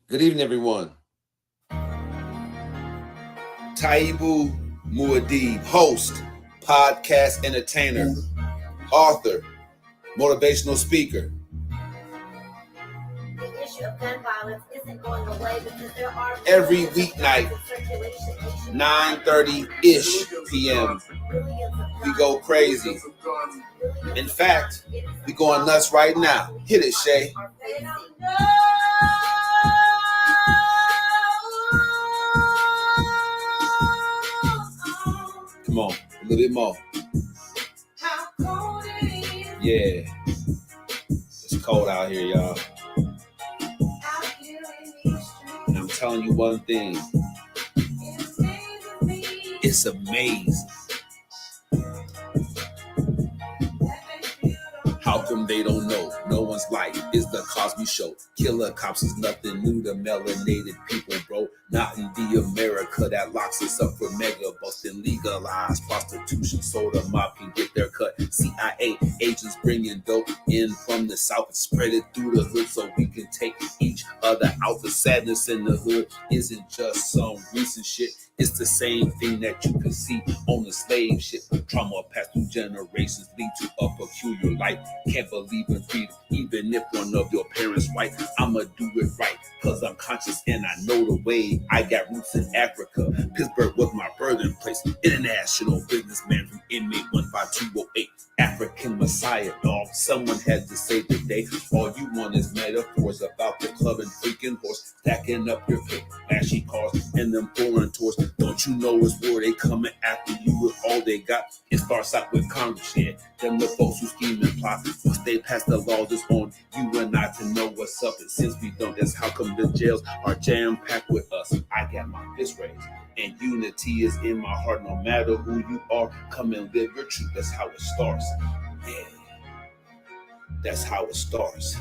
Good evening, everyone. Taibu Muad'Dib, host, podcast entertainer, author, motivational speaker. The issue of gun violence isn't going away because there are every weeknight, 9:30-ish p.m. We go crazy. In fact, we going nuts right now. Hit it, Shay. Come on, a little bit more. Yeah. It's cold out here, y'all. And I'm telling you one thing. It's amazing. How come they don't know? No one's life is the Cosby Show. Killer cops is nothing new to melanated people, bro. Not in the America that locks us up for mega busting, legalized prostitution so the mob can get their cut. CIA agents bringing dope in from the south and spread it through the hood so we can take each other out. The sadness in the hood isn't just some recent shit. It's the same thing that you can see on the slave ship. Trauma passed through generations lead to a peculiar life. Can't believe in freedom, even if one of your parents white. I'ma do it right, cause I'm conscious and I know the way. I got roots in Africa. Pittsburgh was my birthplace. International businessman from inmate 15208. African Messiah, dog. Someone had to save the day. All you want is metaphors about the club and freaking horse. Stacking up your pay, flashy cars, and them foreign tours. Don't you know it's war? They coming after you with all they got. It starts out with Congress, yeah. Them the folks who scheme and plot. Once they pass the laws, it's on you and I to know what's up. And since we don't, that's how come the jails are jam-packed with us. I got my fist raised. And unity is in my heart. No matter who you are, come and live your truth. That's how it starts. Yeah. That's how it starts.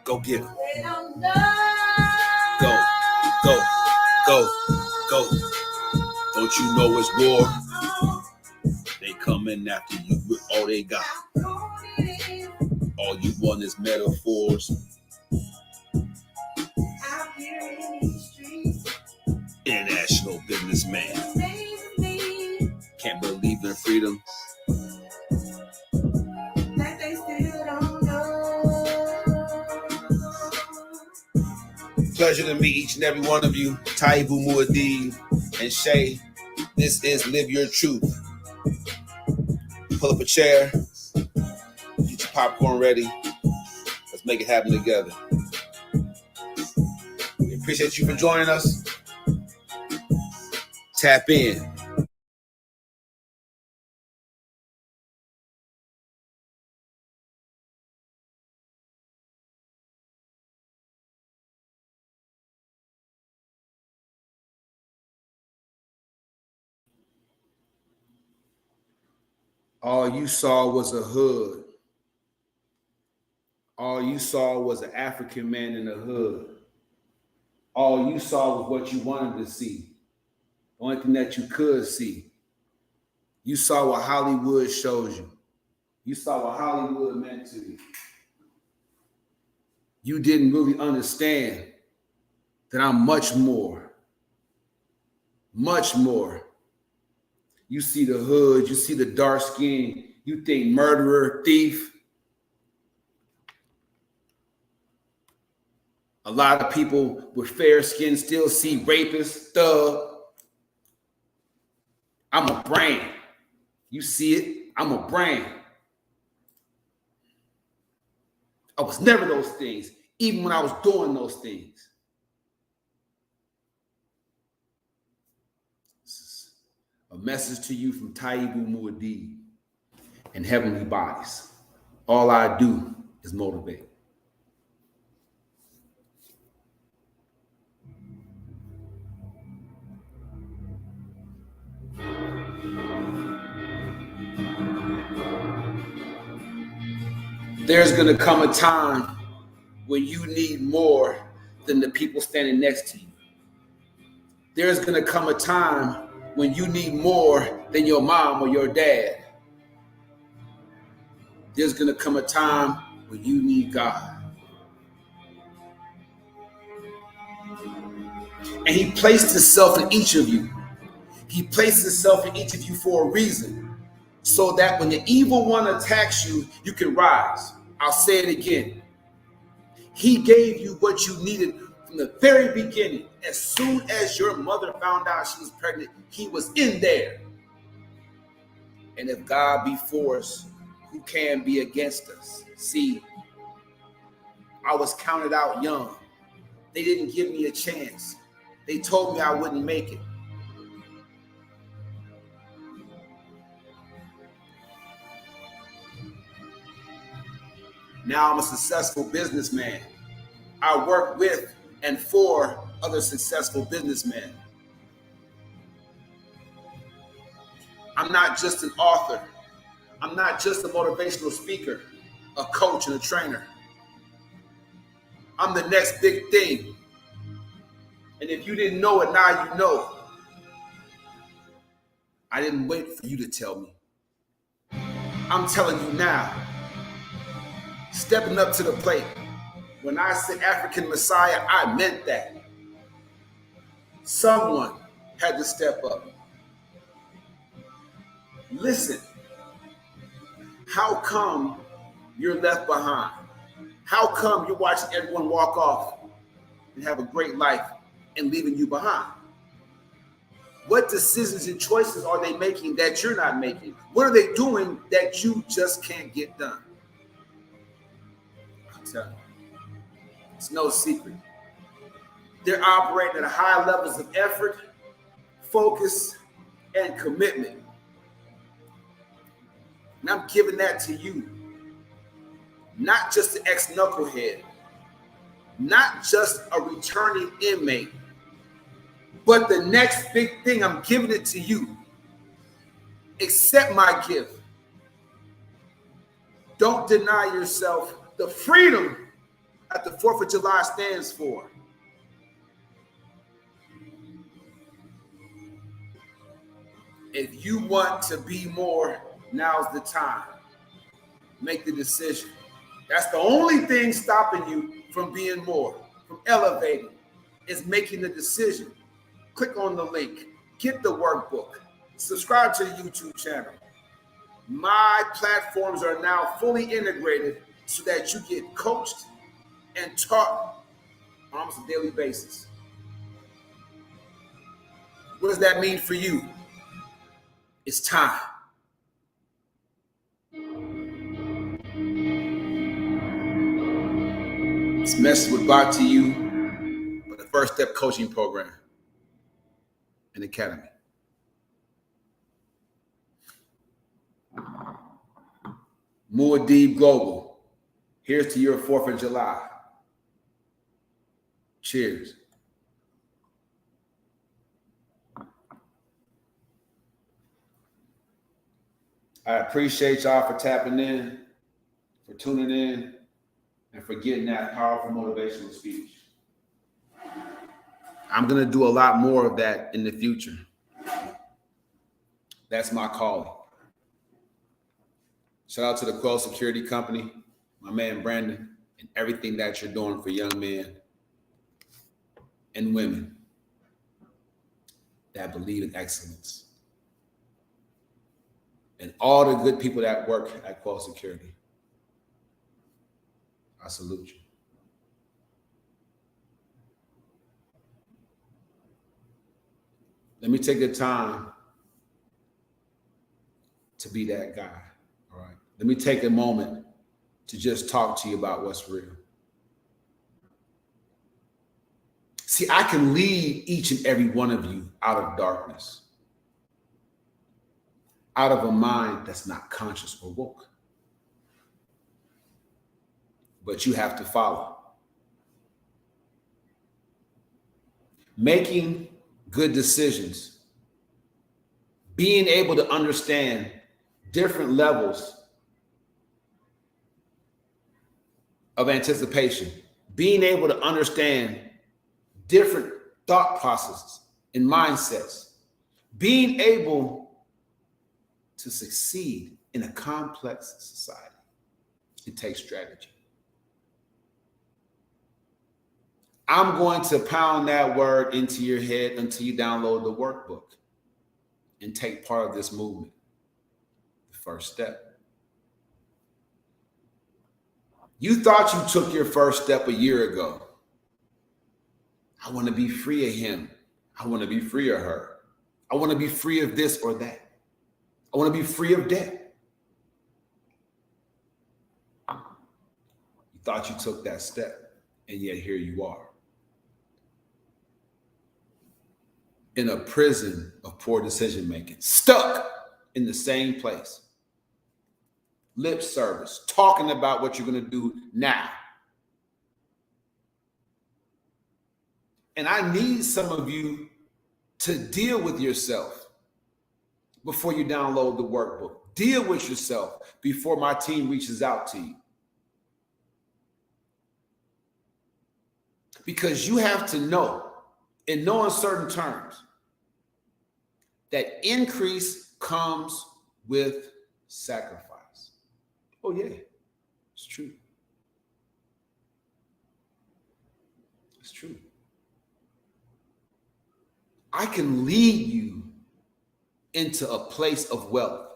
Go get them. Go, go, go, go. Don't you know it's war? They coming after you with all they got. All you want is metaphors. International businessman. Can't believe in freedom. Pleasure to meet each and every one of you. Taibu Muad'Dib and Shay. This is Live Your Truth. Pull up a chair. Get your popcorn ready. Let's make it happen together. We appreciate you for joining us. Tap in. All you saw was a hood. All you saw was an African man in the hood. All you saw was what you wanted to see. The only thing that you could see. You saw what Hollywood shows you. You saw what Hollywood meant to you. You didn't really understand that I'm much more. Much more. You see the hood, you see the dark skin, you think murderer, thief. A lot of people with fair skin still see rapist, thug. I'm a brand. You see it, I'm a brand. I was never those things, even when I was doing those things. A message to you from Taibu Muad'Dib and Heavenly Bodies. All I do is motivate. There's going to come a time when you need more than the people standing next to you. There's going to come a time when you need more than your mom or your dad. There's going to come a time when you need God. And he placed himself in each of you. He placed himself in each of you for a reason, so that when the evil one attacks you, you can rise. I'll say it again. He gave you what you needed from the very beginning. As soon as your mother found out she was pregnant, he was in there. And if God be for us, who can be against us? See, I was counted out young. They didn't give me a chance. They told me I wouldn't make it. Now I'm a successful businessman. I work with and for other successful businessmen. I'm not just an author. I'm not just a motivational speaker, a coach, and a trainer. I'm the next big thing. And if you didn't know it, now you know. I didn't wait for you to tell me. I'm telling you now. Stepping up to the plate. When I said African Messiah, I meant that. Someone had to step up. Listen, how come you're left behind? How come you're watching everyone walk off and have a great life and leaving you behind? What decisions and choices are they making that you're not making? What are they doing that you just can't get done? I'm telling you, it's no secret. They're operating at high levels of effort, focus, and commitment. And I'm giving that to you. Not just the ex-knucklehead, not just a returning inmate, but the next big thing. I'm giving it to you. Accept my gift. Don't deny yourself the freedom that the 4th of July stands for. If you want to be more, now's the time. Make the decision. That's the only thing stopping you from being more, from elevating, is making the decision. Click on the link, get the workbook, subscribe to the YouTube channel. My platforms are now fully integrated so that you get coached and taught on almost a daily basis. What does that mean for you? It's time. This message was brought to you by the First Step Coaching Program and Academy. Muad'Dib Global, here's to your 4th of July. Cheers. I appreciate y'all for tapping in, for tuning in, and for getting that powerful motivational speech. I'm going to do a lot more of that in the future. That's my calling. Shout out to the Quell Security Company, my man Brandon, and everything that you're doing for young men and women that believe in excellence. And all the good people that work at Quell Security. I salute you. Let me take the time to be that guy, all right? Let me take a moment to just talk to you about what's real. See, I can lead each and every one of you out of darkness, out of a mind that's not conscious or woke. But you have to follow. Making good decisions, being able to understand different levels of anticipation, being able to understand different thought processes and mindsets, being able to succeed in a complex society. It takes strategy. I'm going to pound that word into your head until you download the workbook and take part of this movement. The first step. You thought you took your first step a year ago. I want to be free of him. I want to be free of her. I want to be free of this or that. I want to be free of debt. You thought you took that step, and yet here you are. In a prison of poor decision making, stuck in the same place. Lip service, talking about what you're going to do now. And I need some of you to deal with yourself before you download the workbook. Deal with yourself before my team reaches out to you. Because you have to know, in no uncertain terms, that increase comes with sacrifice. Oh, yeah, it's true. It's true. I can lead you into a place of wealth.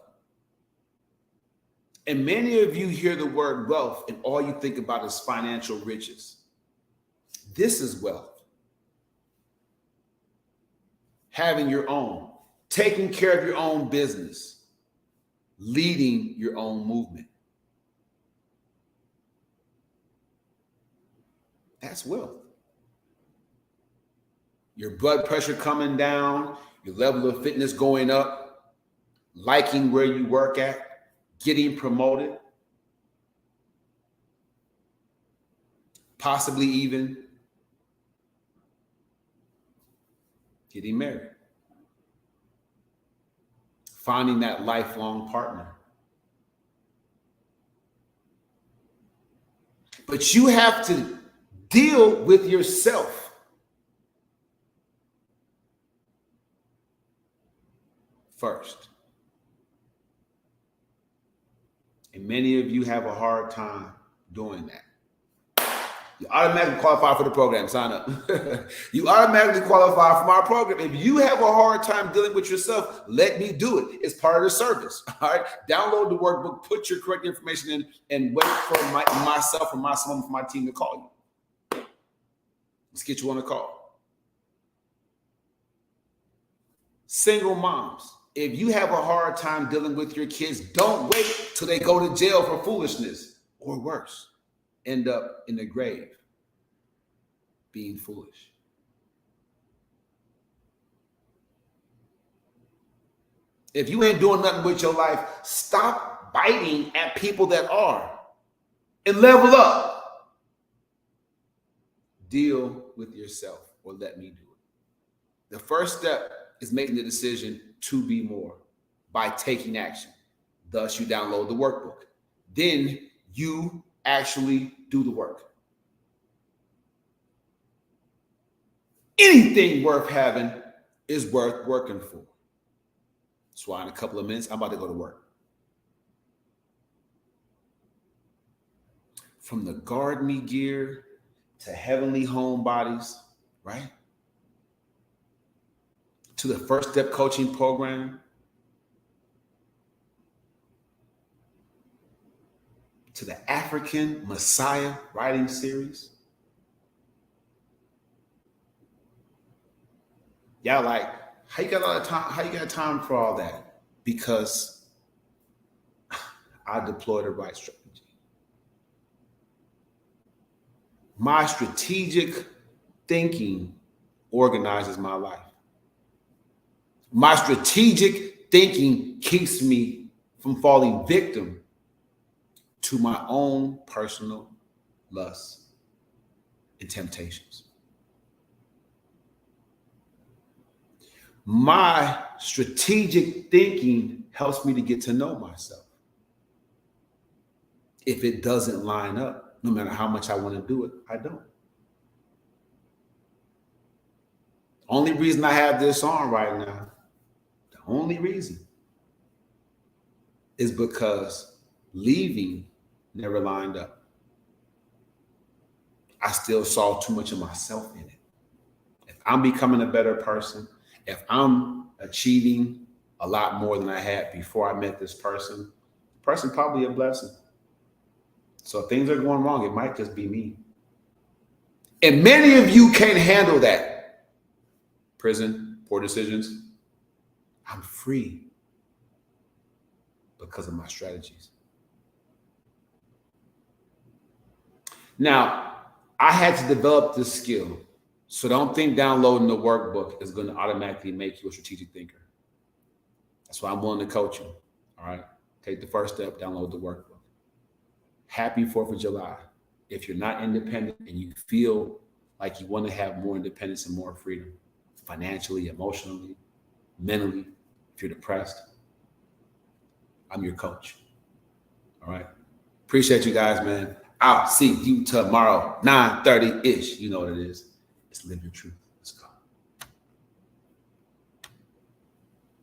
And many of you hear the word wealth and all you think about is financial riches. This is wealth. Having your own, taking care of your own business, leading your own movement. That's wealth. Your blood pressure coming down, your level of fitness going up, liking where you work at, getting promoted, possibly even getting married, finding that lifelong partner. But you have to deal with yourself. First. And many of you have a hard time doing that. You automatically qualify for the program. Sign up. You automatically qualify for my program. If you have a hard time dealing with yourself, let me do it. It's part of the service. All right. Download the workbook, put your correct information in, and wait for myself or someone from my team to call you. Let's get you on a call. Single moms. If you have a hard time dealing with your kids, don't wait till they go to jail for foolishness or worse, end up in the grave being foolish. If you ain't doing nothing with your life, stop biting at people that are and level up. Deal with yourself or let me do it. The first step is making the decision to be more by taking action. Thus, you download the workbook. Then you actually do the work. Anything worth having is worth working for. That's why in a couple of minutes, I'm about to go to work. From the Guard Me gear to Heavenly Home Bodies, right? To the First Step Coaching Program, to the African Messiah writing series. Y'all like, how you got a lot of time? How you got time for all that? Because I deploy the right strategy. My strategic thinking organizes my life. My strategic thinking keeps me from falling victim to my own personal lusts and temptations. My strategic thinking helps me to get to know myself. If it doesn't line up, no matter how much I want to do it, I don't. Only reason I have this on right now, the only reason is because leaving never lined up. I still saw too much of myself in it. If I'm becoming a better person, if I'm achieving a lot more than I had before I met this person probably a blessing. So if things are going wrong, it might just be me. And many of you can't handle that. Prison, poor decisions. I'm free because of my strategies. Now, I had to develop this skill. So don't think downloading the workbook is going to automatically make you a strategic thinker. That's why I'm willing to coach you. All right. Take the first step, download the workbook. Happy 4th of July. If you're not independent and you feel like you want to have more independence and more freedom, financially, emotionally, mentally, if you're depressed, I'm your coach. All right. Appreciate you guys, man. I'll see you tomorrow, 9:30-ish. You know what it is. It's Live Your Truth.